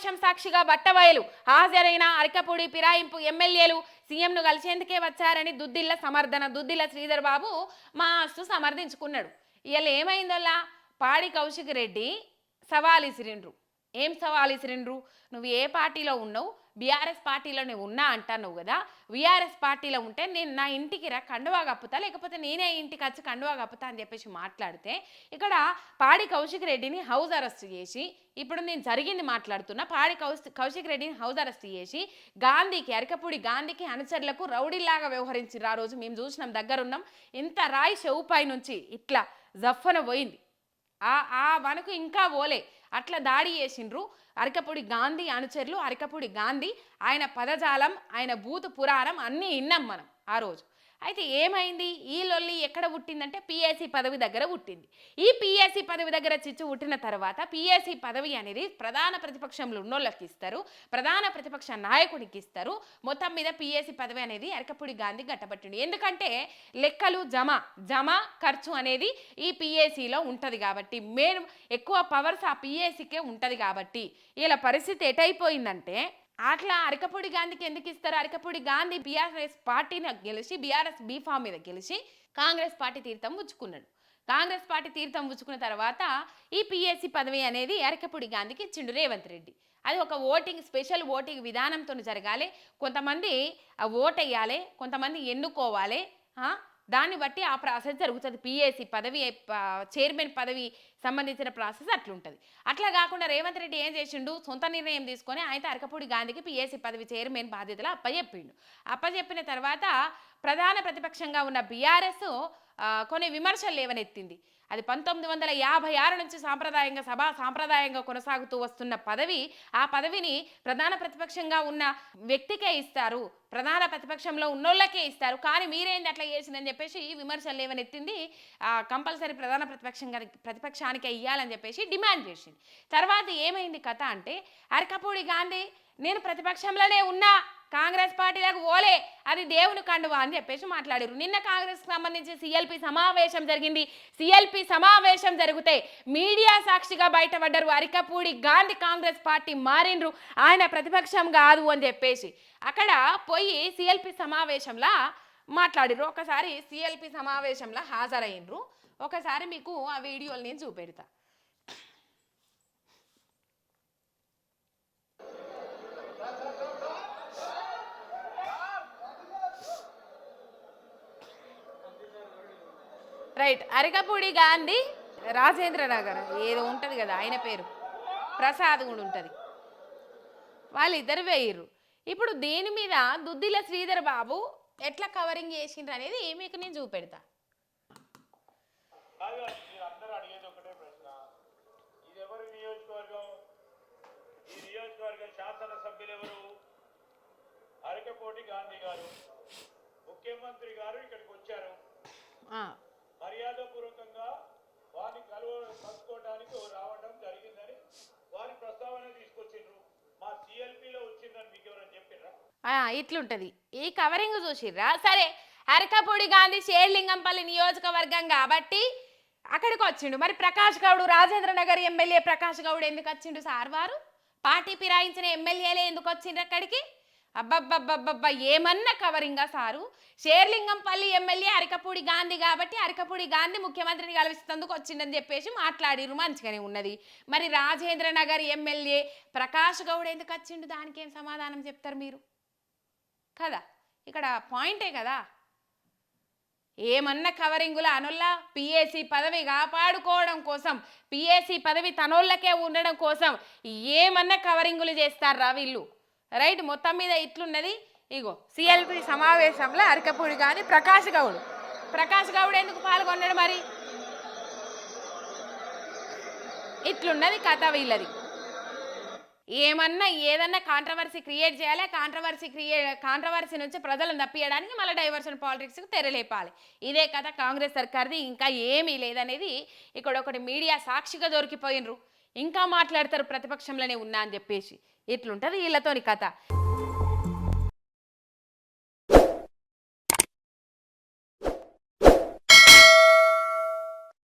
సమావేశం సాక్షిగా బట్టబయలు హాజరైన అరకపూడి ఫిరాయింపు ఎమ్మెల్యేలు సీఎంను కలిసేందుకే వచ్చారని దుద్దిల్ల శ్రీధర్ బాబు మాస్తు సమర్థించుకున్నాడు. ఇవాళ ఏమైందల్లా పాడి కౌశిక్ రెడ్డి సవాల్ ఇసిరిండ్రు. ఏం సవాల్ ఇసిరిండ్రు? నువ్వు ఏ పార్టీలో ఉన్నావు? బీఆర్ఎస్ పార్టీలోనే ఉన్నా అంటున్నావు కదా, బీఆర్ఎస్ పార్టీలో ఉంటే నేను నా ఇంటికి రా కండువా కప్పుతా, లేకపోతే నేనే ఇంటికి వచ్చి కండువా కప్పుతా అని చెప్పేసి మాట్లాడితే ఇక్కడ పాడి కౌశిక్ రెడ్డిని హౌస్ అరెస్ట్ చేసి, ఇప్పుడు నేను జరిగింది మాట్లాడుతున్నా, పాడి కౌశిక్ రెడ్డిని హౌస్ అరెస్ట్ చేసి అరకపూడి గాంధీకి అనుచరులకు రౌడీలాగా వ్యవహరించారు. ఆ రోజు మేము చూసినాం, దగ్గరున్నాం. ఇంత రాయి చెవుపై నుంచి ఇట్లా జఫ్ఫన పోయింది. ఆ వనకు ఇంకా పోలే, అట్లా దాడి చేసిండ్రు అరకపూడి గాంధీ అనుచరులు. అరకపూడి గాంధీ ఆయన పదజాలం, ఆయన భూత పురాణం అన్నీ విన్నాం మనం ఆ రోజు. అయితే ఏమైంది? ఈ లొల్లి ఎక్కడ పుట్టిందంటే పిఎస్సి పదవి దగ్గర పుట్టింది. ఈ పిఎస్సి పదవి దగ్గర చిచ్చు పుట్టిన తర్వాత పిఎస్సి పదవి అనేది ప్రధాన ప్రతిపక్షంలో ఉన్నోళ్ళకి ఇస్తారు, ప్రధాన ప్రతిపక్ష నాయకుడికి ఇస్తారు. మొత్తం మీద పిఎస్సి పదవి అనేది అరకపూడి గాంధీ గట్టబట్టింది. ఎందుకంటే లెక్కలు జమ ఖర్చు అనేది ఈ పిఎస్సిలో ఉంటుంది కాబట్టి, మెయిన్ ఎక్కువ పవర్స్ ఆ పిఎస్సికే ఉంటుంది కాబట్టి ఇలా పరిస్థితి ఎటైపోయిందంటే, అట్లా అరకపూడి గాంధీకి ఎందుకు ఇస్తారు? అరకపూడి గాంధీ బీఆర్ఎస్ పార్టీని గెలిచి, బీఆర్ఎస్ బీఫామ్ మీద గెలిచి కాంగ్రెస్ పార్టీ తీర్థం పుచ్చుకున్నాడు. కాంగ్రెస్ పార్టీ తీర్థం పుచ్చుకున్న తర్వాత ఈ పిఎస్సి పదవి అనేది అరకపూడి గాంధీకి ఇచ్చిండు రేవంత్ రెడ్డి. అది ఒక స్పెషల్ ఓటింగ్ విధానంతో జరగాలి. కొంతమంది ఓట్ వేయాలి, కొంతమంది ఎన్నుకోవాలి. దాన్ని బట్టి ఆ ప్రాసెస్ జరుగుతుంది. పిఎస్సి పదవి చైర్మన్ పదవి సంబంధించిన ప్రాసెస్ అట్లుంటుంది. అట్లా కాకుండా రేవంత్ రెడ్డి ఏం చేసిండు? సొంత నిర్ణయం తీసుకొని ఆయన అరకపూడి గాంధీకి పిఎస్సి పదవి చైర్మన్ బాధ్యతలు అప్పచెప్పిన తర్వాత ప్రధాన ప్రతిపక్షంగా ఉన్న బీఆర్ఎస్ కొన్ని విమర్శలు లేవనెత్తింది. అది 1956 నుంచి సాంప్రదాయంగా కొనసాగుతూ వస్తున్న పదవి. ఆ పదవిని ప్రధాన ప్రతిపక్షంగా ఉన్న వ్యక్తికే ఇస్తారు, ప్రధాన ప్రతిపక్షంలో ఉన్నోళ్ళకే ఇస్తారు, కానీ మీరేంది అట్లా చేసిందని చెప్పేసి విమర్శలు లేవనెత్తింది. కంపల్సరీ ప్రధాన ప్రతిపక్షానికే ఇవ్వాలని చెప్పేసి డిమాండ్ చేసింది. తర్వాత ఏమైంది కథ అంటే, అరకపూడి గాంధీ నేను ప్రతిపక్షంలోనే ఉన్నా, కాంగ్రెస్ పార్టీలకు ఓలే, అది దేవుని కండువా అని చెప్పేసి మాట్లాడారు. నిన్న కాంగ్రెస్కి సంబంధించి సిఎల్పి సమావేశం జరిగింది. సిఎల్పి సమావేశం జరిగితే మీడియా సాక్షిగా బయటపడ్డారు అరకపూడి గాంధీ కాంగ్రెస్ పార్టీ మారిండ్రు, ఆయన ప్రతిపక్షం కాదు అని చెప్పేసి. అక్కడ పోయి సిఎల్పి సమావేశంలో మాట్లాడిర్రు. ఒకసారి సిఎల్పి సమావేశంలో హాజరైనరు. ఒకసారి మీకు ఆ వీడియోలు నేను చూపెడతా. రైట్, అరకపూడి గాంధీ రాజేంద్ర నగర్ ఏదో ఉంటుంది కదా, ఆయన పేరు ప్రసాద్ కూడా ఉంటుంది, వాళ్ళిద్దరు వేయిర్రు. ఇప్పుడు దీని మీద దుద్దిల్ల శ్రీధర్ బాబు ఎట్లా కవరింగ్ చేసిండ్రు అనేది మీకు నేను చూపెడతా. అరకపూడి గాంధీ గారు ముఖ్యమంత్రి గారు ఇక్కడికి వచ్చారు, మర్యాదపూర్వకంగా వారిని కలుసుకోవడానికి రావడం జరిగిందని వారి ప్రస్తావన తీసుకొచ్చిండ్రు. మా సిఎల్పిలో వచ్చిందని మీకు ఎవరైనా చెప్పిర్రా? ఇట్లుంటది ఈ కవరింగ్, చూసిర్రా? సరే, అరకపూడి గాంధీ షేర్లింగంపల్లి నియోజకవర్గం కాబట్టి అక్కడికి వచ్చిండు. మరి ప్రకాష్ గౌడ్ రాజేంద్ర నగర్ ఎమ్మెల్యే ప్రకాష్ గౌడ్ ఎందుకు వచ్చిండు? సార్ వారు పార్టీ ఫిరాయించిన ఎమ్మెల్యేలే ఎందుకు వచ్చిండ్రు అక్కడికి? అబ్బబ్బబ్బబ్బబ్బా, ఏమన్నా కవరింగా సారు? షేర్లింగంపల్లి ఎమ్మెల్యే అరకపూడి గాంధీ కాబట్టి అరకపూడి గాంధీ ముఖ్యమంత్రిని కలిసినందుకు వచ్చిందని చెప్పేసి మాట్లాడిరు, మంచిగానే ఉన్నది. మరి రాజేంద్ర నగర్ ఎమ్మెల్యే ప్రకాష్ గౌడ్ ఎందుకు వచ్చిండు? దానికి ఏం సమాధానం చెప్తారు మీరు కదా? ఇక్కడ పాయింటే కదా. ఏమన్నా కవరింగుల అనొల్లా పిఎస్సి పదవి కాపాడుకోవడం కోసం, పిఎస్సి పదవి తనోళ్ళకే ఉండడం కోసం ఏమన్నా కవరింగులు చేస్తారా వీళ్ళు? రైట్, మొత్తం మీద ఇట్లున్నది. ఇగో సిఎల్పి సమావేశంలో అరకపూడి గాంధీ ప్రకాష్ గౌడ్ ఎందుకు పాల్గొన్నాడు? మరి ఇట్లున్నది కథ వీళ్ళది. ఏదన్నా కాంట్రవర్సీ క్రియేట్ చేయాలి, కాంట్రవర్సీ నుంచి ప్రజలను తప్పియడానికి మళ్ళీ డైవర్షన్ పాలిటిక్స్కి తెరలేపాలి. ఇదే కథ కాంగ్రెస్ సర్కార్ది, ఇంకా ఏమీ లేదనేది ఇక్కడ ఒకటి మీడియా సాక్షిగా దొరికిపోయినరు. ఇంకా మాట్లాడతారు ప్రతిపక్షంలోనే ఉన్నా అని చెప్పేసి. ఇట్లుంటుంది వీళ్ళతోని కథ.